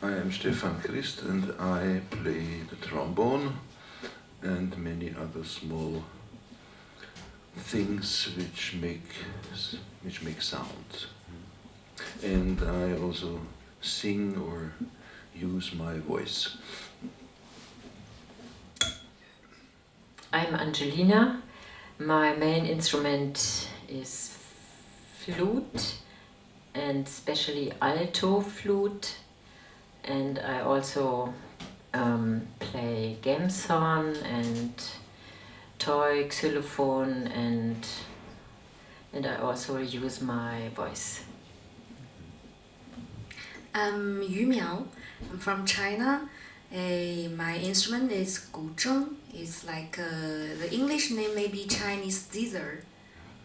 I am Stefan Christ and I play the trombone and many other small things which make sound. And I also sing or use my voice. I'm Angelina. My main instrument is flute, and especially alto flute, and I also play gamson and toy xylophone, and I also use my voice. I'm Yu Miao. I'm from China. My instrument is guzheng. It's like the English name may be Chinese zither.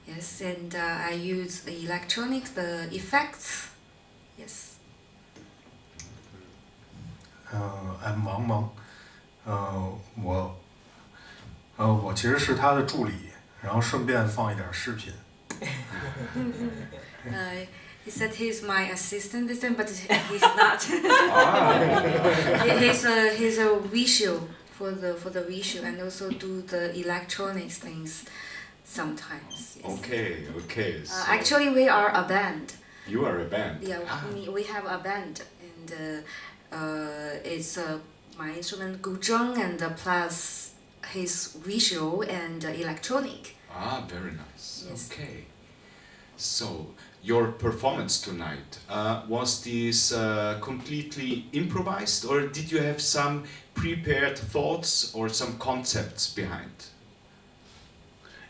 Yes, and I use electronics, the effects. Yes. I'm 王蒙，我其实是他的助理，然后顺便放一点视频。He said he's my assistant, but he's not. He's a visual for the visual, and also do the electronics things sometimes. Yes. Okay. So Actually, we are a band. you are a band. Yeah, we have a band, and it's my instrument guzheng and plus his visual and electronic. Very nice. Yes. Okay. So your performance tonight, was this completely improvised, or did you have some prepared thoughts or some concepts behind?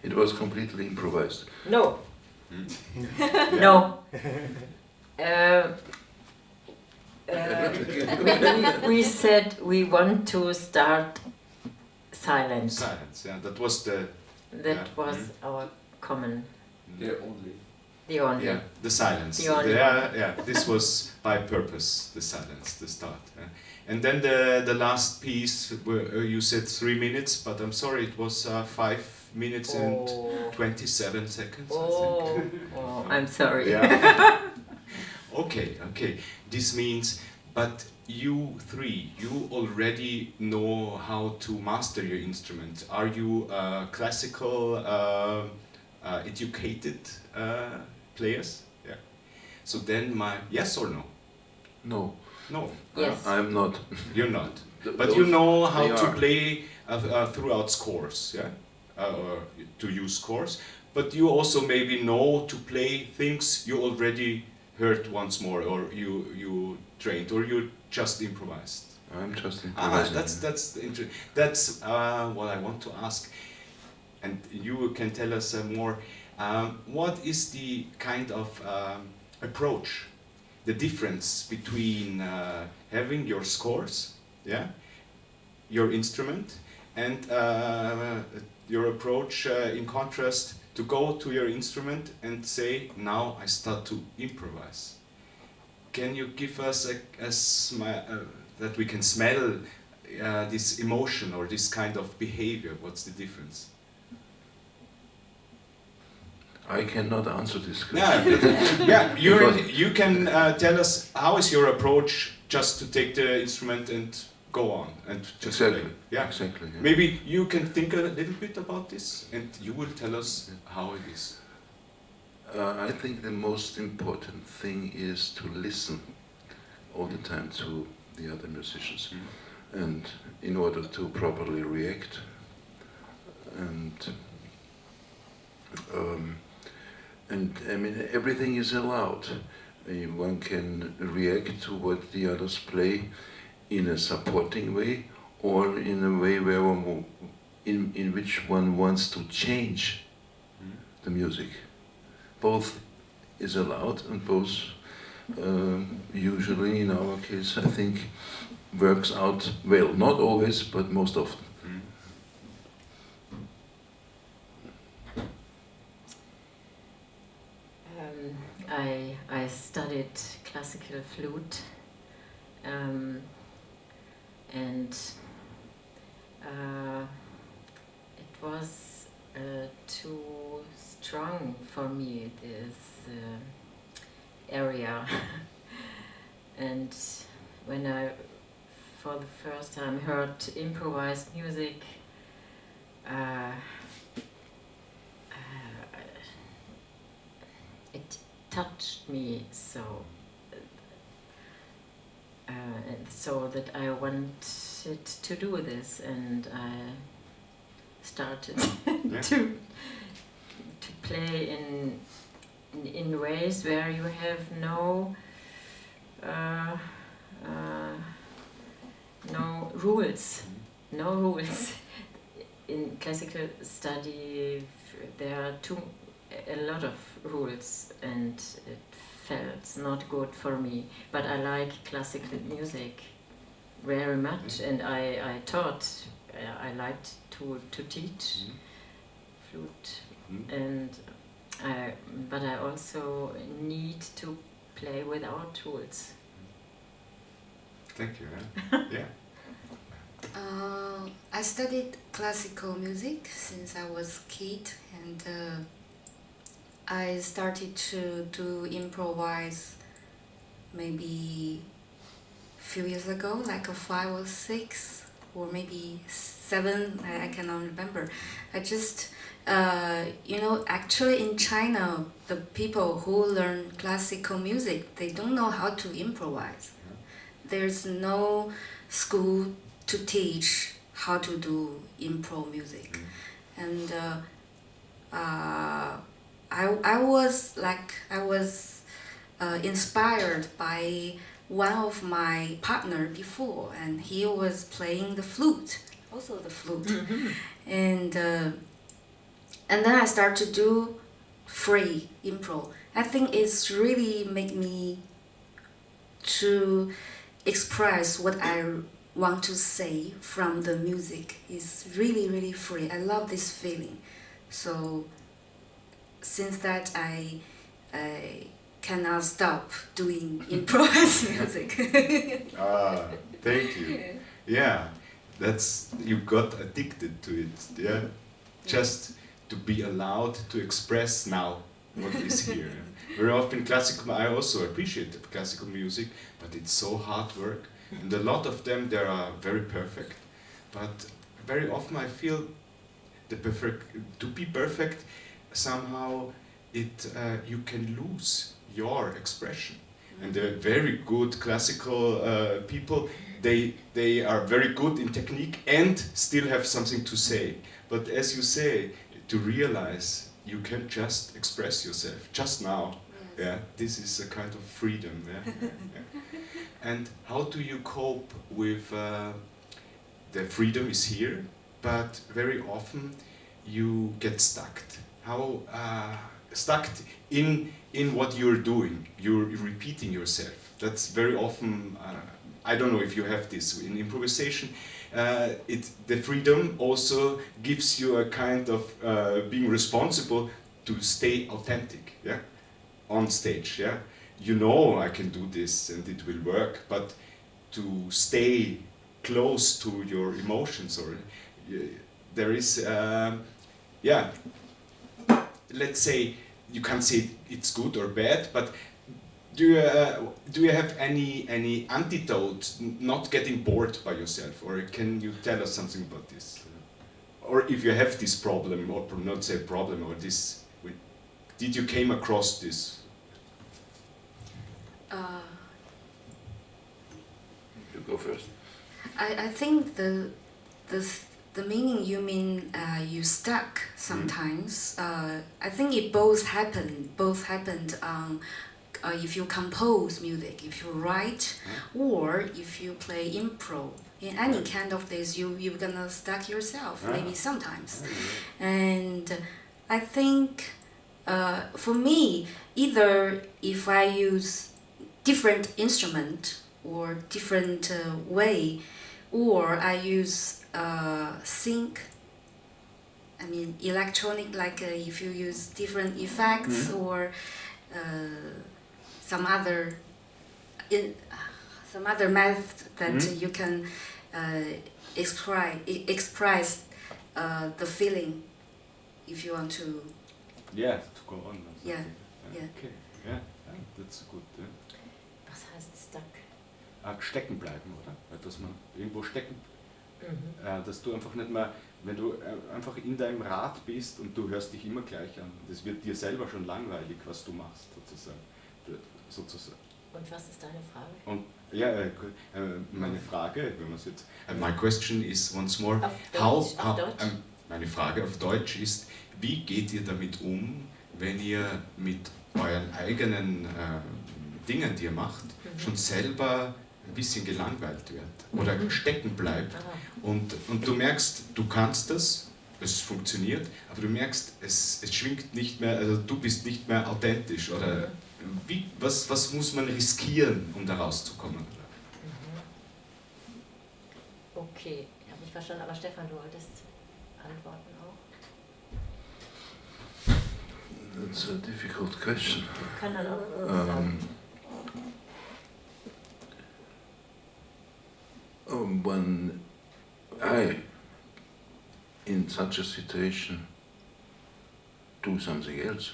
It was completely improvised. No. Yeah. No. We said we want to start silent. Silence, yeah. That was the... That was our common. Yeah, only. The only. Yeah, the silence. The only Yeah, this was by purpose, the silence, the start. And then the last piece, where you said 3 minutes, but I'm sorry, it was 5 minutes and 27 seconds, I think. Oh, I'm sorry. Yeah. Okay. This means, but you three, you already know how to master your instrument. Are you classical educated players? Yeah. So then yes or no? No, No. Yes. I'm not. You're not. But Those- you know how they to are. play throughout scores, yeah? Or to use scores. But you also maybe know to play things you already heard once more, or you trained, or you just improvised. I'm just improvising. That's what I want to ask, and you can tell us more. What is the kind of approach, the difference between having your scores, yeah, your instrument, and your approach in contrast to go to your instrument and say, now I start to improvise. Can you give us that we can smell this emotion or this kind of behavior? What's the difference? I cannot answer this question. Yeah. You can tell us how is your approach just to take the instrument and go on and just Exactly. play. Yeah. Exactly. Yeah. Maybe you can think a little bit about this, and you will tell us how it is. I think the most important thing is to listen all the time to the other musicians, and in order to properly react, and I mean everything is allowed. One can react to what the others play in a supporting way, or in a way where in which one wants to change the music. Both is allowed, and both usually, in our case, I think, works out well. Not always, but most often. I studied classical flute, and it was too strong for me, this area, and when I for the first time heard improvised music, it touched me so that I wanted to do this, and I started Yeah. to play in ways where you have no rules. No rules. In classical study, there are a lot of rules, and it felt not good for me. But I like classical music very much, and I taught. I liked to teach flute, and but I also need to play without rules. Thank you. Yeah. I studied classical music since I was a kid, and I started to do improvise maybe a few years ago, like 5 or 6 or maybe 7. I cannot remember. I just actually in China, the people who learn classical music, they don't know how to improvise. There's no school to teach how to do improv music, and I was inspired by one of my partner before, and he was playing the flute, also the flute, and then I start to do free improv. I think it's really make me to express what I want to say from the music. Is really, really free. I love this feeling. So since that I cannot stop doing improvised music. Thank you. Yeah, you got addicted to it. Yeah, just to be allowed to express now what is here. Very often I also appreciate classical music, but it's so hard work, and a lot of them, they are very perfect, but very often I feel to be perfect, somehow you can lose your expression. And the very good classical people, they are very good in technique and still have something to say. But as you say, to realize you can just express yourself just now. Yes. Yeah, this is a kind of freedom. Yeah? Yeah. And how do you cope with the freedom is here, but very often you get stuck. How stuck in what you're doing? You're repeating yourself. That's very often. I don't know if you have this in improvisation. The freedom also gives you a kind of being responsible to stay authentic. Yeah, on stage. Yeah, you know I can do this and it will work, but to stay close to your emotions, or there is. Yeah, let's say you can't say it's good or bad, but do you have any antidote not getting bored by yourself, or can you tell us something about this? Or if you have this problem, or not say problem, or this, did you came across this? You go first. I think the meaning you mean you stuck sometimes. I think it both happened if you compose music, if you write, or if you play improv. In any kind of this, you're gonna stuck yourself maybe sometimes. And I think for me, either if I use different instrument or different way, or I use sync. I mean electronic, like if you use different effects or some other method that you can express the feeling if you want to. Yeah, to go on. Yeah, yeah. Okay, yeah, that's good. Was heißt stuck? stecken bleiben, oder? Dass man irgendwo stecken, Mhm. dass du einfach nicht mehr, wenn du einfach in deinem Rad bist und du hörst dich immer gleich an, das wird dir selber schon langweilig, was du machst, sozusagen. Und was ist deine Frage? Und ja, meine Frage, wenn man es jetzt, my question is once more, Auf Deutsch? Meine Frage auf Deutsch ist, wie geht ihr damit um, wenn ihr mit euren eigenen Dingen, die ihr macht, schon selber ein bisschen gelangweilt werdet oder stecken bleibt und du merkst, du kannst das, es funktioniert, aber du merkst, es schwingt nicht mehr, also du bist nicht mehr authentisch oder was muss man riskieren, um da rauszukommen? Okay, habe ich verstanden, aber Stefan, du wolltest antworten auch? That's a difficult question. Ich kann dann auch sagen. When I, in such a situation, do something else.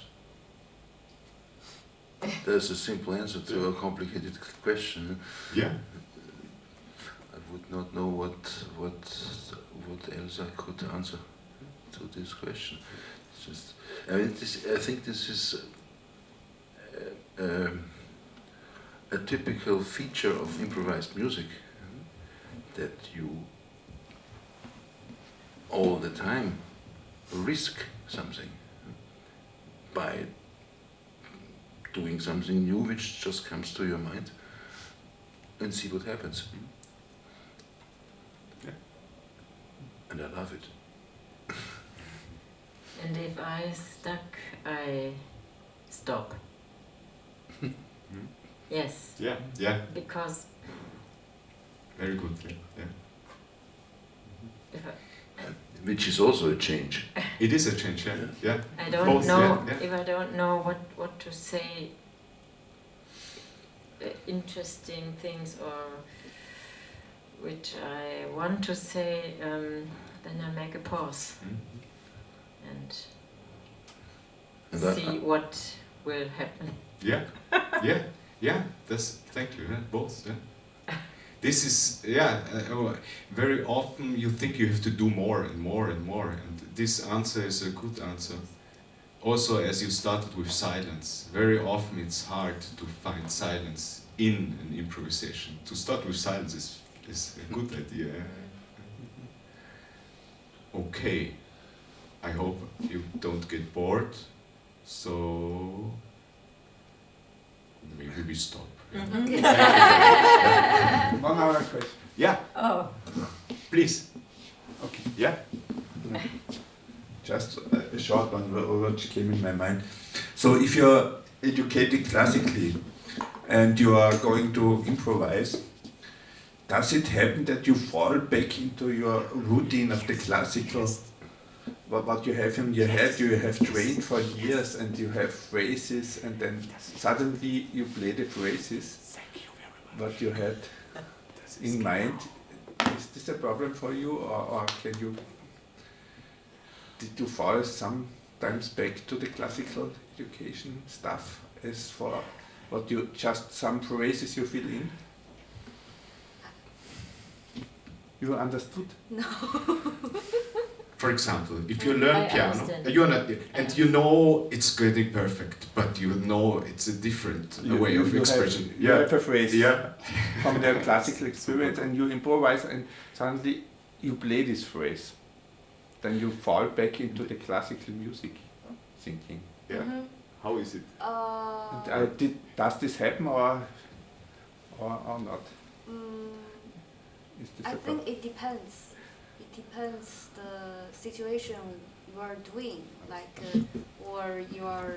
There's a simple answer to a complicated question. Yeah. I would not know what else I could answer to this question. It's just, I think this is a typical feature of improvised music, that you all the time risk something by doing something new which just comes to your mind and see what happens. Yeah. And I love it. And if I stuck, I stop. Yes. Yeah, yeah, Because very good. Yeah. if Which is also a change. It is a change, yeah. I don't Both, know, yeah. if I don't know what to say, interesting things or which I want to say, then I make a pause and And see what will happen. Yeah. Thank you. Both. Yeah. This is very often you think you have to do more and more and more, and this answer is a good answer. Also, as you started with silence, very often it's hard to find silence in an improvisation. To start with silence is a good idea. Okay, I hope you don't get bored, so maybe we stop. One other question. Yeah, Oh. please. Okay. Yeah. Just a short one which came in my mind. So if you're educated classically and you are going to improvise, does it happen that you fall back into your routine of the classical, what you have in your head, you have trained for years and you have phrases, and then suddenly you play the phrases what you had in mind? Is this a problem for you, or did you fall sometimes back to the classical education stuff as for what you just some phrases you fill in? You understood? No. For example, if you learn I piano, understand. you're not, and you know it's getting perfect, but you know it's a different way of expression. You have a phrase Yeah. from the classical experience, and you improvise, and suddenly you play this phrase. Then you fall back into the classical music thinking. Yeah. How is it? And does this happen or not? Is this I a think it depends. It depends the situation you are doing, like, or you are.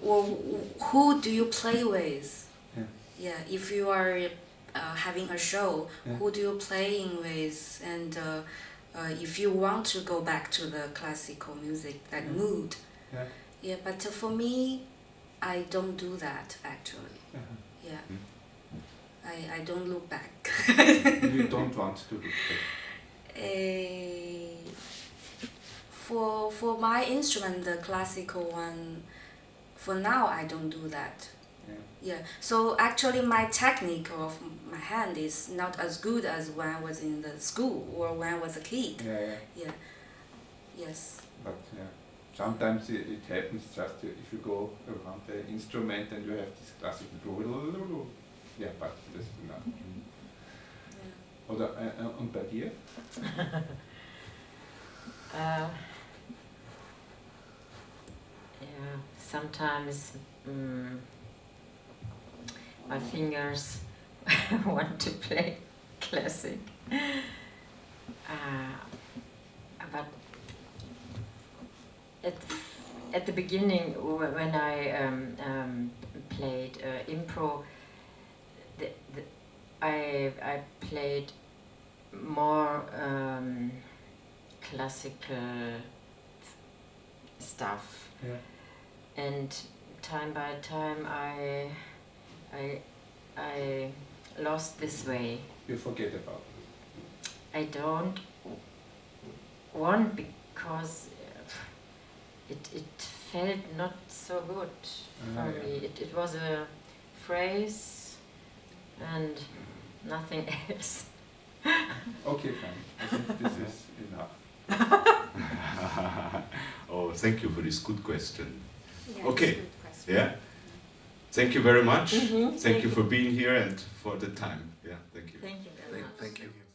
Or who do you play with? Yeah. Yeah, if you are having a show, Yeah. who do you playing with? And if you want to go back to the classical music, that Yeah. mood. Yeah. Yeah, but for me, I don't do that actually. Uh-huh. Yeah. I don't look back. You don't want to look back. For my instrument, the classical one, for now I don't do that. Yeah. So actually, my technique of my hand is not as good as when I was in the school or when I was a kid. Yeah. Yes. But sometimes it happens just if you go around the instrument and you have this classical. Yeah, but that's enough. Yeah. Oder und bei dir? Yeah, sometimes my fingers want to play classic, but at the beginning when I played impro, I played more classical stuff, and time by time I lost this way. You forget about it. I don't want, because it felt not so good for me. It was a phrase and nothing else. Okay, fine. I think this is enough. Oh, thank you for this good question. Yeah, Okay. it's a good question. Yeah. Thank you very much. Mhm. Thank you for being here and for the time. Yeah, thank you. Thank you very much. Thank you.